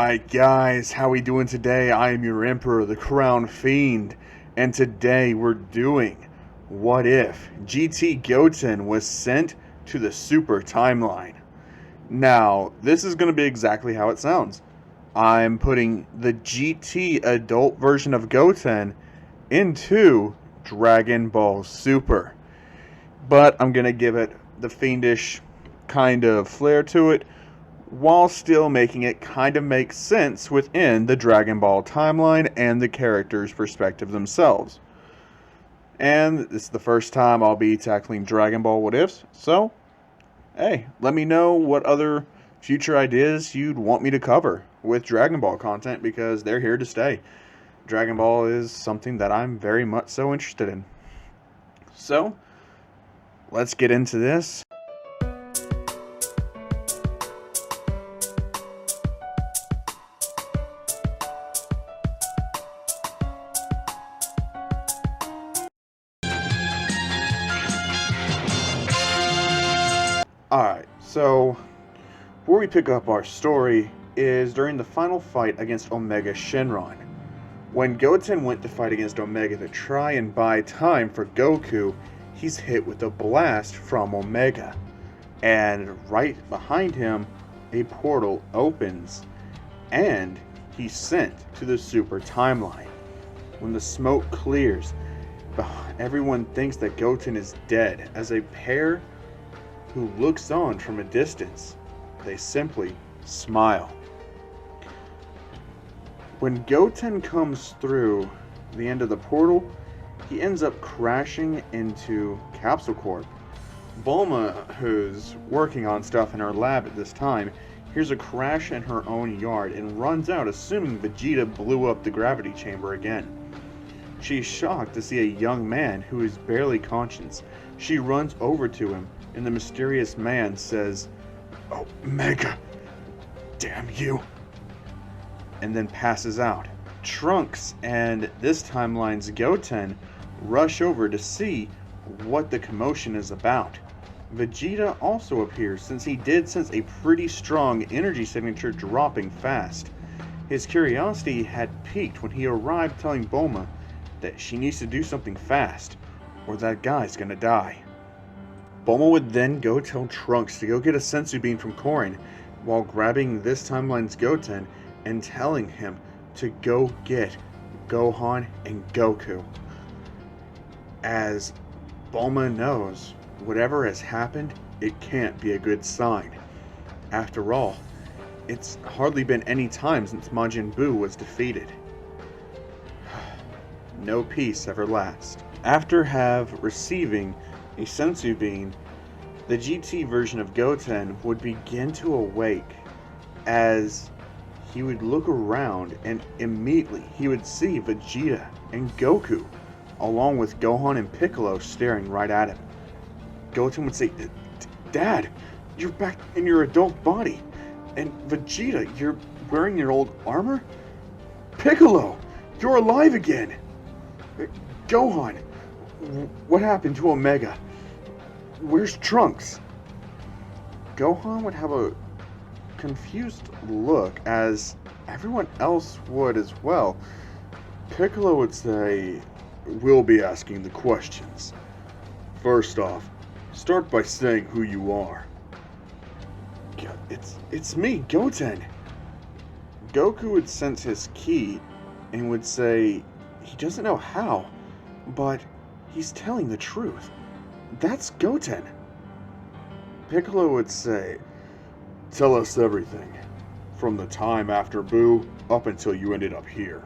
Alright guys, how we doing today? I am your Emperor, the Crown Fiend, and today we're doing What If GT Goten was sent to the Super Timeline. Now, this is going to be exactly how it sounds. I'm putting the GT adult version of Goten into Dragon Ball Super. But I'm going to give it the fiendish kind of flair to it, while still making it kind of make sense within the Dragon Ball timeline and the characters' perspective themselves. And this is the first time I'll be tackling Dragon Ball What Ifs, so hey, let me know what other future ideas you'd want me to cover with Dragon Ball content, because they're here to stay. Dragon Ball is something that I'm very much so interested in. So, let's get into this. Alright, so where we pick up our story is during the final fight against Omega Shenron. When Goten went to fight against Omega to try and buy time for Goku, he's hit with a blast from Omega. And right behind him, a portal opens, and he's sent to the Super Timeline. When the smoke clears, everyone thinks that Goten is dead, as a pair who looks on from a distance. They simply smile. When Goten comes through the end of the portal, he ends up crashing into Capsule Corp. Bulma, who's working on stuff in her lab at this time, hears a crash in her own yard and runs out, assuming Vegeta blew up the gravity chamber again. She's shocked to see a young man who is barely conscious. She runs over to him, and the mysterious man says, "Omega, damn you," and then passes out. Trunks and this timeline's Goten rush over to see what the commotion is about. Vegeta also appears, since he did sense a pretty strong energy signature dropping fast. His curiosity had piqued when he arrived, telling Bulma that she needs to do something fast, or that guy's gonna die. Bulma would then go tell Trunks to go get a sensu bean from Korin, while grabbing this timeline's Goten and telling him to go get Gohan and Goku. As Bulma knows, whatever has happened, it can't be a good sign. After all, it's hardly been any time since Majin Buu was defeated. No peace ever lasts. After receiving a sensu bean, the GT version of Goten would begin to awake, as he would look around and immediately he would see Vegeta and Goku, along with Gohan and Piccolo, staring right at him. Goten would say, "Dad, you're back in your adult body. And Vegeta, you're wearing your old armor? Piccolo, you're alive again. Gohan, what happened to Omega? Where's Trunks?" Gohan would have a confused look, as everyone else would as well. Piccolo would say, "We'll be asking the questions. First off, start by saying who you are." It's me, Goten." Goku would sense his ki and would say he doesn't know how, but he's telling the truth. "That's Goten." Piccolo would say, "Tell us everything, from the time after Buu up until you ended up here."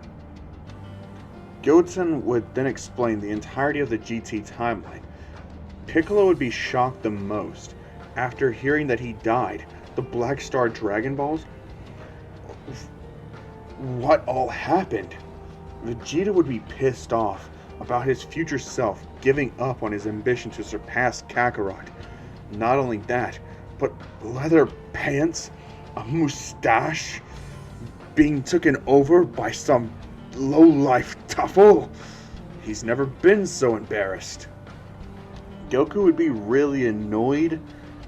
Goten would then explain the entirety of the GT timeline. Piccolo would be shocked the most after hearing that he died. The Black Star Dragon Balls? What all happened? Vegeta would be pissed off about his future self giving up on his ambition to surpass Kakarot. Not only that, but leather pants, a mustache, being taken over by some low-life tuffle. He's never been so embarrassed. Goku would be really annoyed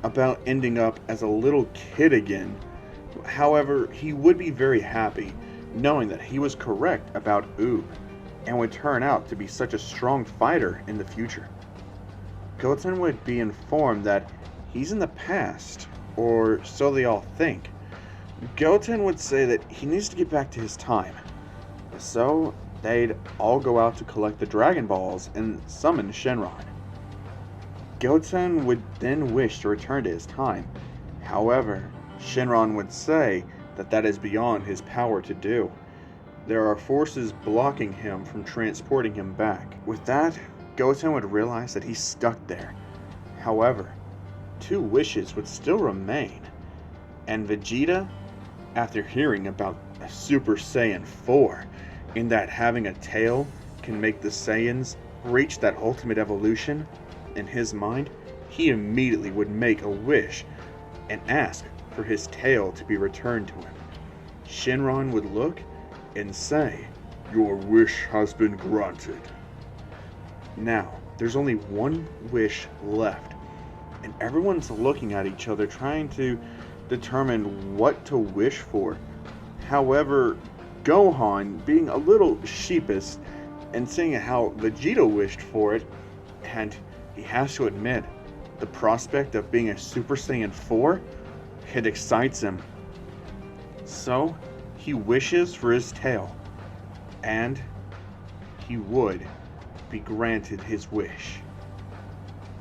about ending up as a little kid again, However, he would be very happy knowing that he was correct about Oob and would turn out to be such a strong fighter in the future. Goten would be informed that he's in the past, or so they all think. Goten would say that he needs to get back to his time. So, they'd all go out to collect the Dragon Balls and summon Shenron. Goten would then wish to return to his time. However, Shenron would say that that is beyond his power to do. There are forces blocking him from transporting him back. With that, Goten would realize that he's stuck there. However, two wishes would still remain. And Vegeta, after hearing about a Super Saiyan 4, in that having a tail can make the Saiyans reach that ultimate evolution, in his mind, he immediately would make a wish and ask for his tail to be returned to him. Shenron would look and say, "Your wish has been granted." Now, there's only one wish left, and everyone's looking at each other trying to determine what to wish for. However, Gohan, being a little sheepish and seeing how Vegeta wished for it, and he has to admit, the prospect of being a Super Saiyan 4, it excites him. So, he wishes for his tail, and he would be granted his wish.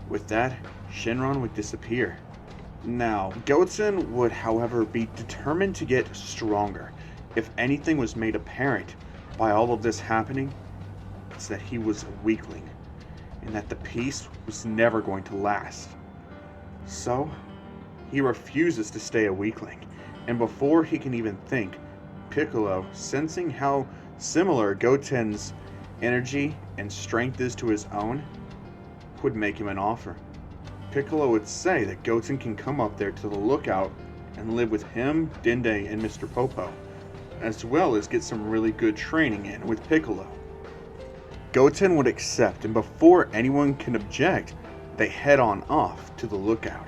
With that, Shenron would disappear. Now, Goten would, however, be determined to get stronger. If anything was made apparent by all of this happening, it's that he was a weakling, and that the peace was never going to last. So, he refuses to stay a weakling, and before he can even think, Piccolo, sensing how similar Goten's energy and strength is to his own, would make him an offer. Piccolo would say that Goten can come up there to the lookout and live with him, Dende, and Mr. Popo, as well as get some really good training in with Piccolo. Goten would accept, and before anyone can object, they head on off to the lookout.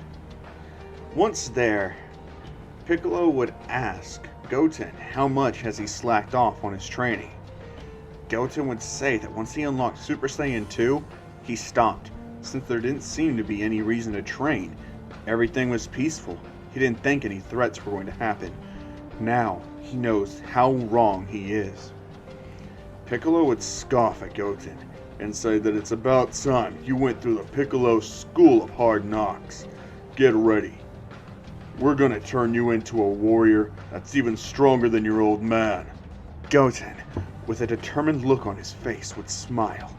Once there, Piccolo would ask Goten how much has he slacked off on his training. Goten would say that once he unlocked Super Saiyan 2, he stopped, since there didn't seem to be any reason to train. Everything was peaceful. He didn't think any threats were going to happen. Now, he knows how wrong he is. Piccolo would scoff at Goten and say that it's about time you went through the Piccolo School of Hard Knocks. Get ready. We're gonna turn you into a warrior that's even stronger than your old man. Goten, with a determined look on his face, would smile.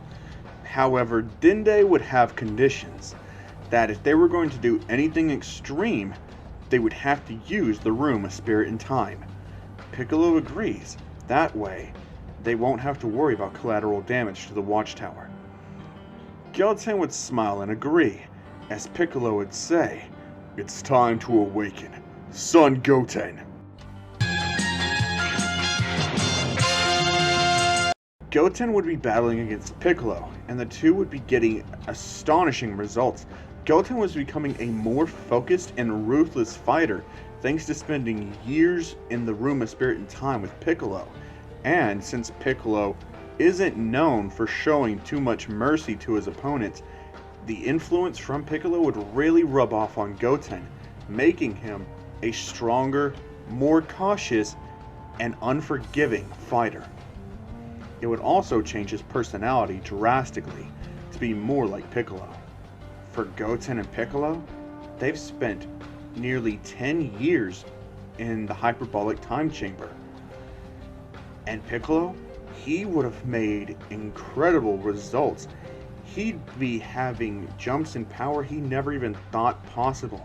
However, Dende would have conditions that if they were going to do anything extreme, they would have to use the Room of Spirit and Time. Piccolo agrees. That way, they won't have to worry about collateral damage to the Watchtower. Goten would smile and agree, as Piccolo would say, "It's time to awaken, Son Goten." Goten would be battling against Piccolo, and the two would be getting astonishing results. Goten was becoming a more focused and ruthless fighter thanks to spending years in the Room of Spirit and Time with Piccolo. And since Piccolo isn't known for showing too much mercy to his opponents, the influence from Piccolo would really rub off on Goten, making him a stronger, more cautious, and unforgiving fighter. It would also change his personality drastically to be more like Piccolo. For Goten and Piccolo, they've spent nearly 10 years in the hyperbolic time chamber. And Piccolo, he would have made incredible results. He'd be having jumps in power he never even thought possible.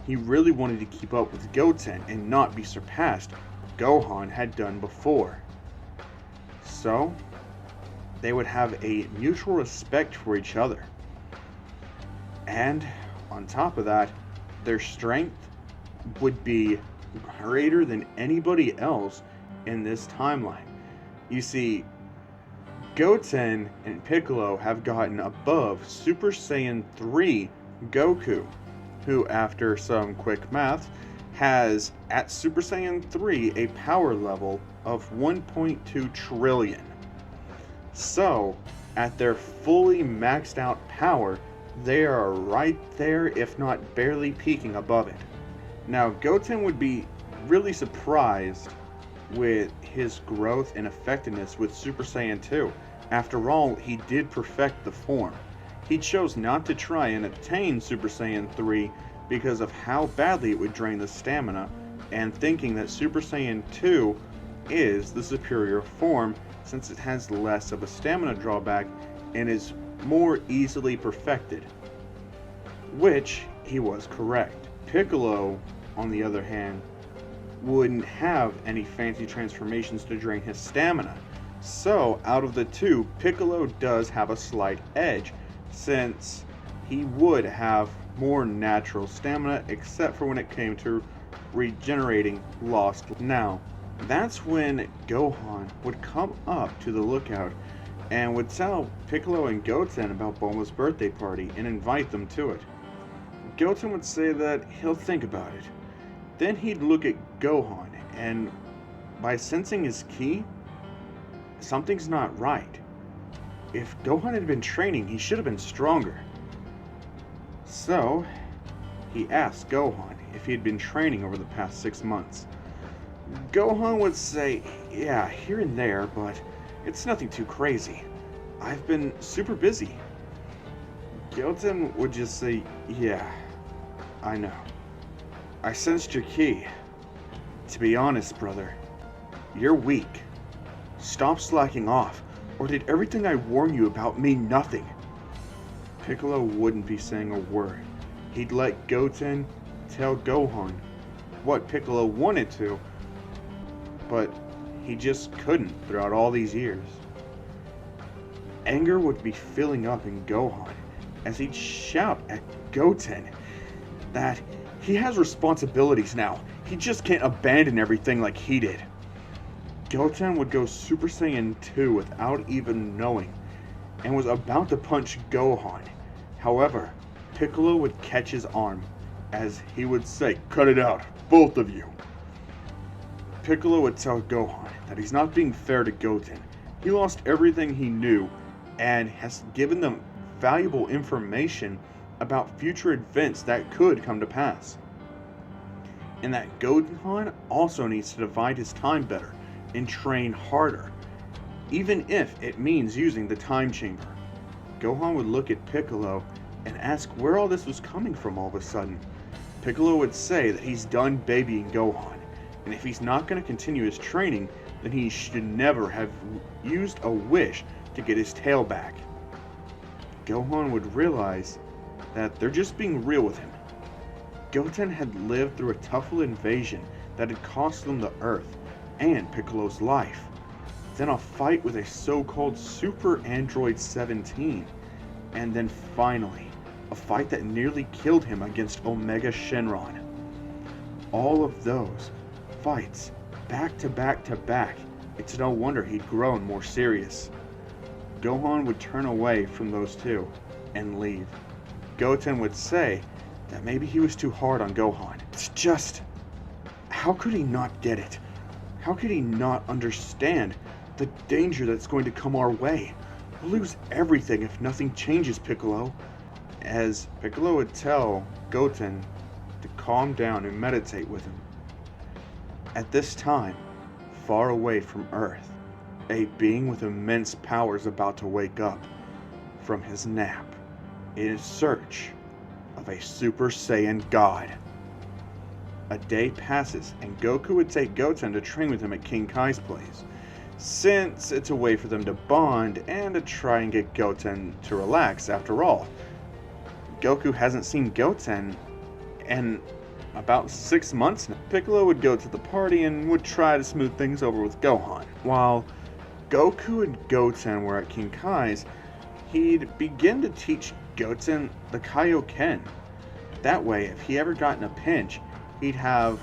He really wanted to keep up with Goten and not be surpassed, Gohan had done before. So, they would have a mutual respect for each other. And, on top of that, their strength would be greater than anybody else in this timeline. You see, Goten and Piccolo have gotten above Super Saiyan 3 Goku, who, after some quick math, has, at Super Saiyan 3, a power level of 1.2 trillion. So, at their fully maxed out power, they are right there, if not barely peeking above it. Now, Goten would be really surprised with his growth and effectiveness with Super Saiyan 2. After all, he did perfect the form. He chose not to try and attain Super Saiyan 3 because of how badly it would drain the stamina, and thinking that Super Saiyan 2 is the superior form since it has less of a stamina drawback and is more easily perfected. Which he was correct. Piccolo, on the other hand, wouldn't have any fancy transformations to drain his stamina. So, out of the two, Piccolo does have a slight edge, since he would have more natural stamina, except for when it came to regenerating lost. Now, that's when Gohan would come up to the lookout and would tell Piccolo and Goten about Bulma's birthday party and invite them to it. Goten would say that he'll think about it. Then he'd look at Gohan, and by sensing his ki, something's not right. If Gohan had been training, he should have been stronger. So, he asked Gohan if he had been training over the past 6 months. Gohan would say, yeah, here and there, but it's nothing too crazy. I've been super busy. Goten would just say, yeah, I know. I sensed your ki. To be honest, brother, you're weak. Stop slacking off, or did everything I warned you about mean nothing? Piccolo wouldn't be saying a word. He'd let Goten tell Gohan what Piccolo wanted to, but he just couldn't throughout all these years. Anger would be filling up in Gohan as he'd shout at Goten that he has responsibilities now. He just can't abandon everything like he did. Goten would go Super Saiyan 2 without even knowing, and was about to punch Gohan. However, Piccolo would catch his arm, as he would say, "Cut it out, both of you." Piccolo would tell Gohan that he's not being fair to Goten. He lost everything he knew, and has given them valuable information about future events that could come to pass. And that Gohan also needs to divide his time better and train harder, even if it means using the time chamber. Gohan would look at Piccolo and ask where all this was coming from all of a sudden. Piccolo would say that he's done babying Gohan, and if he's not going to continue his training, then he should never have used a wish to get his tail back. Gohan would realize that they're just being real with him. Goten had lived through a tough little invasion that had cost them the Earth and Piccolo's life. Then a fight with a so-called Super Android 17. And then finally, a fight that nearly killed him against Omega Shenron. All of those fights, back to back to back, it's no wonder he'd grown more serious. Gohan would turn away from those two and leave. Goten would say that maybe he was too hard on Gohan. It's just, how could he not get it? How could he not understand the danger that's going to come our way? We'll lose everything if nothing changes, Piccolo. As Piccolo would tell Goten to calm down and meditate with him. At this time, far away from Earth, a being with immense power is about to wake up from his nap in search of a Super Saiyan God. A day passes and Goku would take Goten to train with him at King Kai's place, since it's a way for them to bond and to try and get Goten to relax. After all, Goku hasn't seen Goten in about 6 months now. Piccolo would go to the party and would try to smooth things over with Gohan. While Goku and Goten were at King Kai's, he'd begin to teach Goten the Kaioken. That way, if he ever got in a pinch, he'd have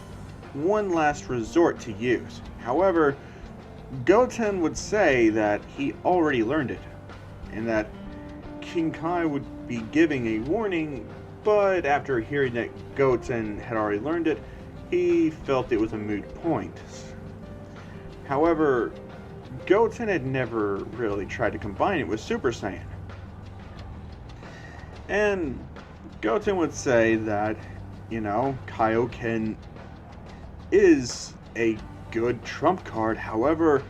one last resort to use. However, Goten would say that he already learned it, and that King Kai would be giving a warning, but after hearing that Goten had already learned it, he felt it was a moot point. However, Goten had never really tried to combine it with Super Saiyan. And Goten would say that, Kaioken is a good trump card. However,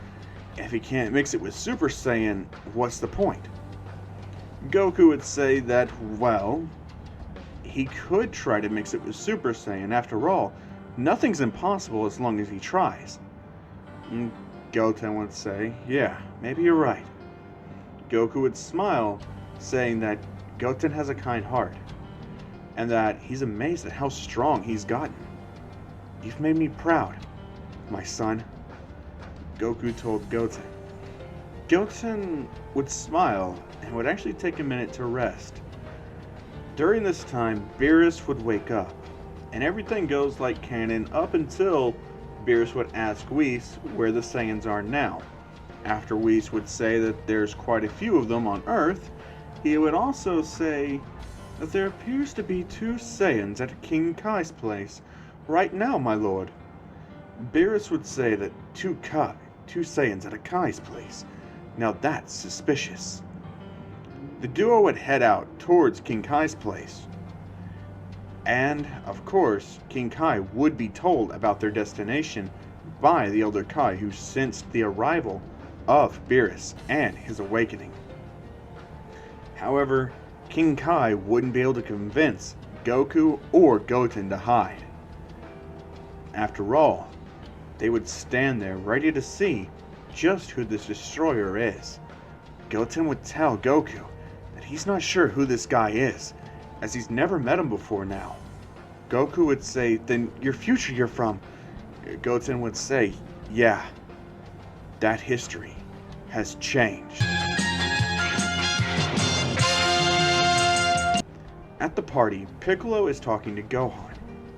if he can't mix it with Super Saiyan, what's the point? Goku would say that, well, he could try to mix it with Super Saiyan. After all, nothing's impossible as long as he tries. And Goten would say, yeah, maybe you're right. Goku would smile, saying that Goten has a kind heart, and that he's amazed at how strong he's gotten. You've made me proud, my son, Goku told Goten. Goten would smile and would actually take a minute to rest. During this time, Beerus would wake up, and everything goes like canon up until Beerus would ask Whis where the Saiyans are now. After Whis would say that there's quite a few of them on Earth, he would also say that there appears to be 2 Saiyans at King Kai's place right now, my lord. Beerus would say that 2 Saiyans at a Kai's place. Now that's suspicious. The duo would head out towards King Kai's place. And, of course, King Kai would be told about their destination by the Elder Kai, who sensed the arrival of Beerus and his awakening. However, King Kai wouldn't be able to convince Goku or Goten to hide. After all, they would stand there ready to see just who this destroyer is. Goten would tell Goku that he's not sure who this guy is, as he's never met him before now. Goku would say, then your future you're from. Goten would say, yeah, that history has changed. At the party, Piccolo is talking to Gohan,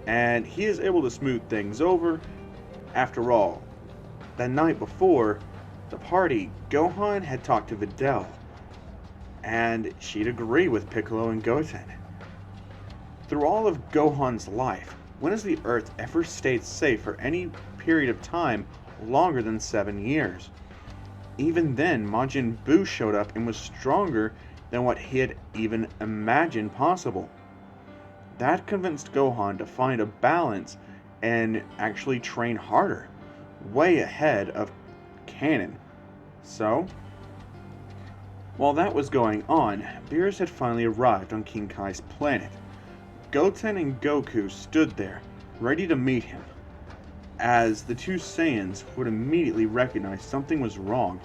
and he is able to smooth things over. After all, the night before the party, Gohan had talked to Videl, and she'd agree with Piccolo and Goten. Through all of Gohan's life, when has the Earth ever stayed safe for any period of time longer than 7 years? Even then, Majin Buu showed up and was stronger than what he had even imagined possible. That convinced Gohan to find a balance and actually train harder, way ahead of canon. So, while that was going on, Beerus had finally arrived on King Kai's planet. Goten and Goku stood there, ready to meet him, as the 2 Saiyans would immediately recognize something was wrong.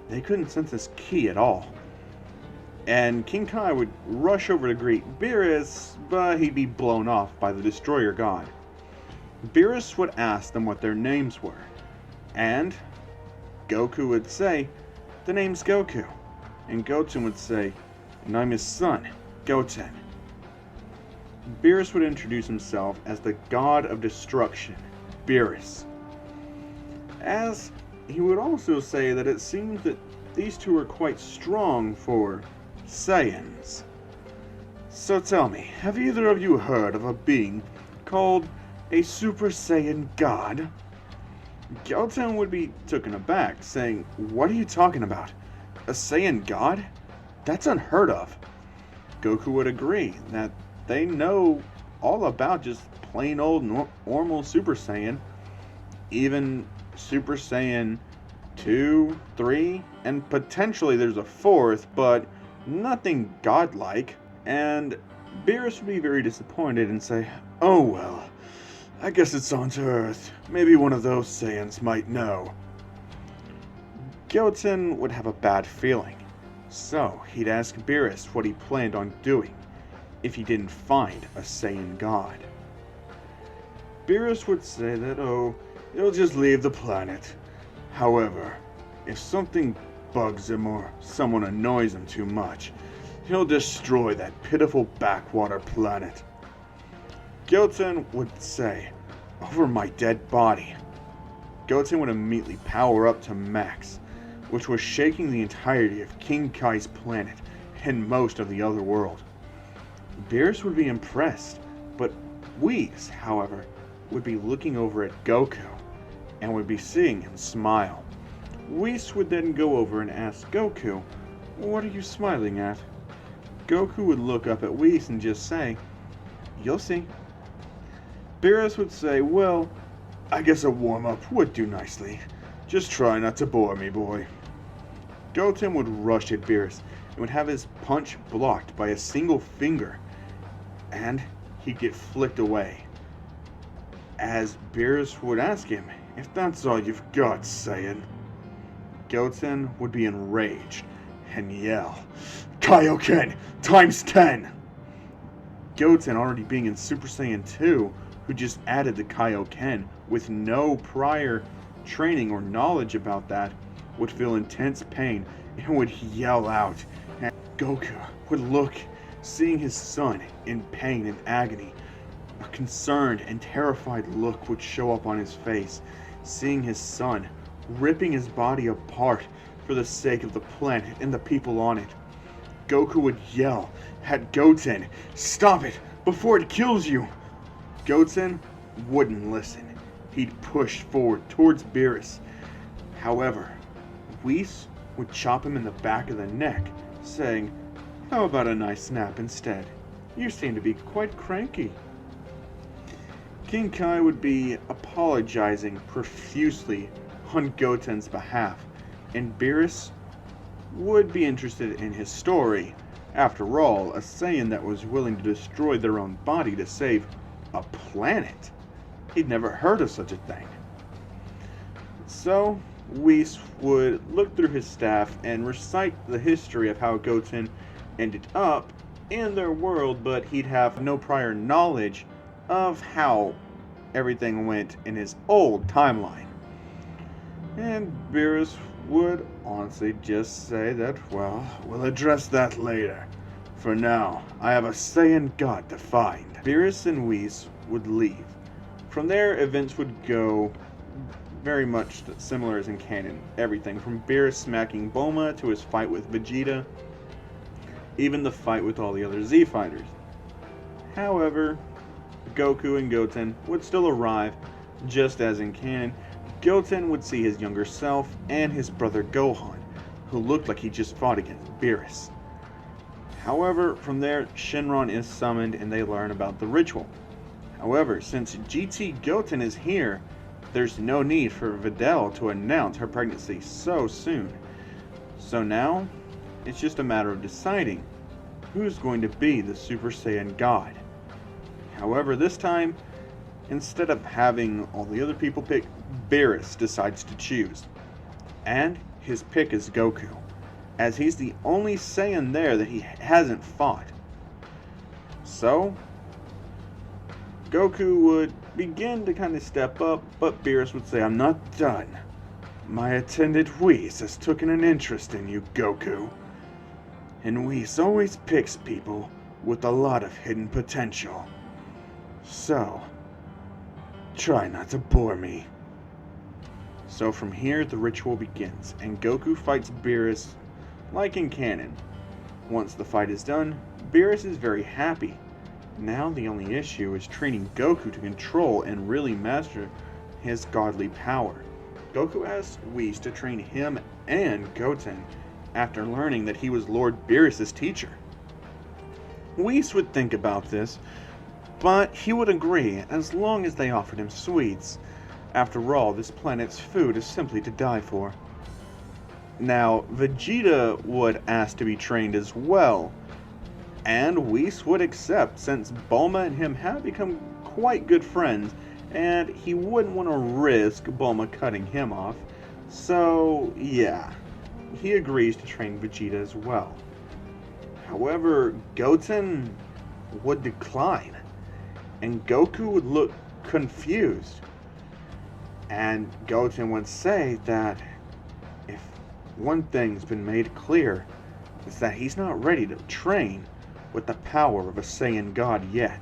They couldn't sense this ki at all. And King Kai would rush over to greet Beerus, but he'd be blown off by the Destroyer God. Beerus would ask them what their names were, and Goku would say, the name's Goku, and Goten would say, and I'm his son, Goten. Beerus would introduce himself as the God of Destruction, Beerus. As he would also say that it seems that these 2 are quite strong for Saiyans. So tell me, have either of you heard of a being called a Super Saiyan God? Goten would be taken aback, saying, what are you talking about? A Saiyan God? That's unheard of. Goku would agree that they know all about just plain old normal Super Saiyan, even Super Saiyan 2, 3, and potentially there's a 4th, but nothing godlike. And Beerus would be very disappointed and say, oh well, I guess it's on to Earth. Maybe one of those Saiyans might know. Goten would have a bad feeling, so he'd ask Beerus what he planned on doing if he didn't find a Saiyan God. Beerus would say that, oh, he'll just leave the planet. However, if something bugs him or someone annoys him too much, he'll destroy that pitiful backwater planet. Goten would say, over my dead body. Goten would immediately power up to max, which was shaking the entirety of King Kai's planet and most of the other world. Beerus would be impressed, but Whis, however, would be looking over at Goku and would be seeing him smile. Whis would then go over and ask Goku, "What are you smiling at?" Goku would look up at Whis and just say, "You'll see." Beerus would say, "Well, I guess a warm-up would do nicely. Just try not to bore me, boy." Goten would rush at Beerus and would have his punch blocked by a single finger, and he'd get flicked away. As Beerus would ask him, "If that's all you've got, Saiyan," Goten would be enraged and yell, "Kaioken times 10! Goten, already being in Super Saiyan 2, who just added the Kaioken with no prior training or knowledge about that, would feel intense pain and would yell out. And Goku would look, seeing his son in pain and agony. A concerned and terrified look would show up on his face, seeing his son ripping his body apart for the sake of the planet and the people on it. Goku would yell at Goten, "Stop it before it kills you!" Goten wouldn't listen. He'd push forward towards Beerus. However, Whis would chop him in the back of the neck, saying, "How about a nice nap instead? You seem to be quite cranky." King Kai would be apologizing profusely on Goten's behalf, and Beerus would be interested in his story. After all, a Saiyan that was willing to destroy their own body to save a planet. He'd never heard of such a thing. So, Whis would look through his staff and recite the history of how Goten ended up in their world, but he'd have no prior knowledge of how everything went in his old timeline. And Beerus would honestly just say that, "Well, we'll address that later. For now, I have a Saiyan God to find." Beerus and Whis would leave. From there, events would go very much similar as in canon. Everything from Beerus smacking Bulma to his fight with Vegeta, even the fight with all the other Z fighters. However, Goku and Goten would still arrive, just as in canon. Goten would see his younger self and his brother Gohan, who looked like he just fought against Beerus. However, from there, Shenron is summoned and they learn about the ritual. However, since GT Goten is here, there's no need for Videl to announce her pregnancy so soon. So now, it's just a matter of deciding who's going to be the Super Saiyan God. However, this time, instead of having all the other people pick, Beerus decides to choose. And his pick is Goku, as he's the only Saiyan there that he hasn't fought. So, Goku would begin to kind of step up, but Beerus would say, "I'm not done. My attendant Whis has taken an interest in you, Goku. And Whis always picks people with a lot of hidden potential. So, try not to bore me." So from here, the ritual begins, and Goku fights Beerus like in canon. Once the fight is done, Beerus is very happy. Now the only issue is training Goku to control and really master his godly power. Goku asks Whis to train him and Goten after learning that he was Lord Beerus' teacher. Whis would think about this, but he would agree as long as they offered him sweets. After all, this planet's food is simply to die for. Now, Vegeta would ask to be trained as well, and Whis would accept since Bulma and him have become quite good friends, and he wouldn't want to risk Bulma cutting him off. So, yeah, he agrees to train Vegeta as well. However, Goten would decline, and Goku would look confused. And Goten would say that if one thing's been made clear, it's that he's not ready to train with the power of a Saiyan God yet.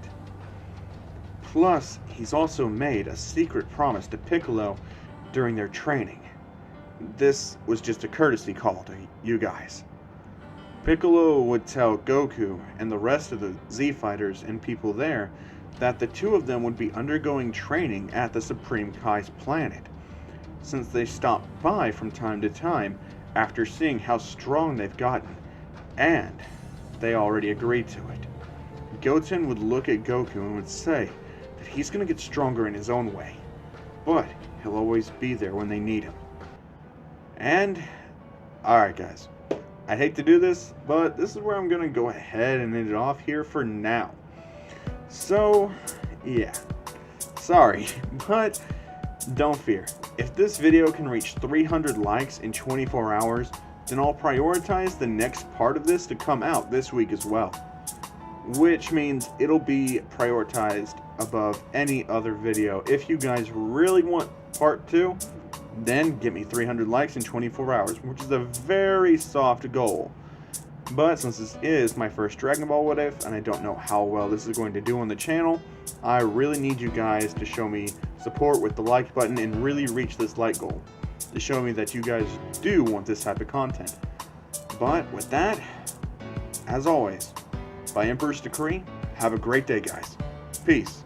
Plus, he's also made a secret promise to Piccolo during their training. This was just a courtesy call to you guys. Piccolo would tell Goku and the rest of the Z fighters and people there that the two of them would be undergoing training at the Supreme Kai's planet, since they stopped by from time to time after seeing how strong they've gotten, and they already agreed to it. Goten would look at Goku and would say that he's going to get stronger in his own way, but he'll always be there when they need him. And, alright guys, I hate to do this, but this is where I'm going to go ahead and end it off here for now. So, yeah, sorry, but don't fear. If this video can reach 300 likes in 24 hours, then I'll prioritize the next part of this to come out this week as well. Which means it'll be prioritized above any other video. If you guys really want part 2, then get me 300 likes in 24 hours, which is a very soft goal. But since this is my first Dragon Ball What If, and I don't know how well this is going to do on the channel, I really need you guys to show me support with the like button and really reach this like goal, to show me that you guys do want this type of content. But with that, as always, by Emperor's decree, have a great day guys. Peace.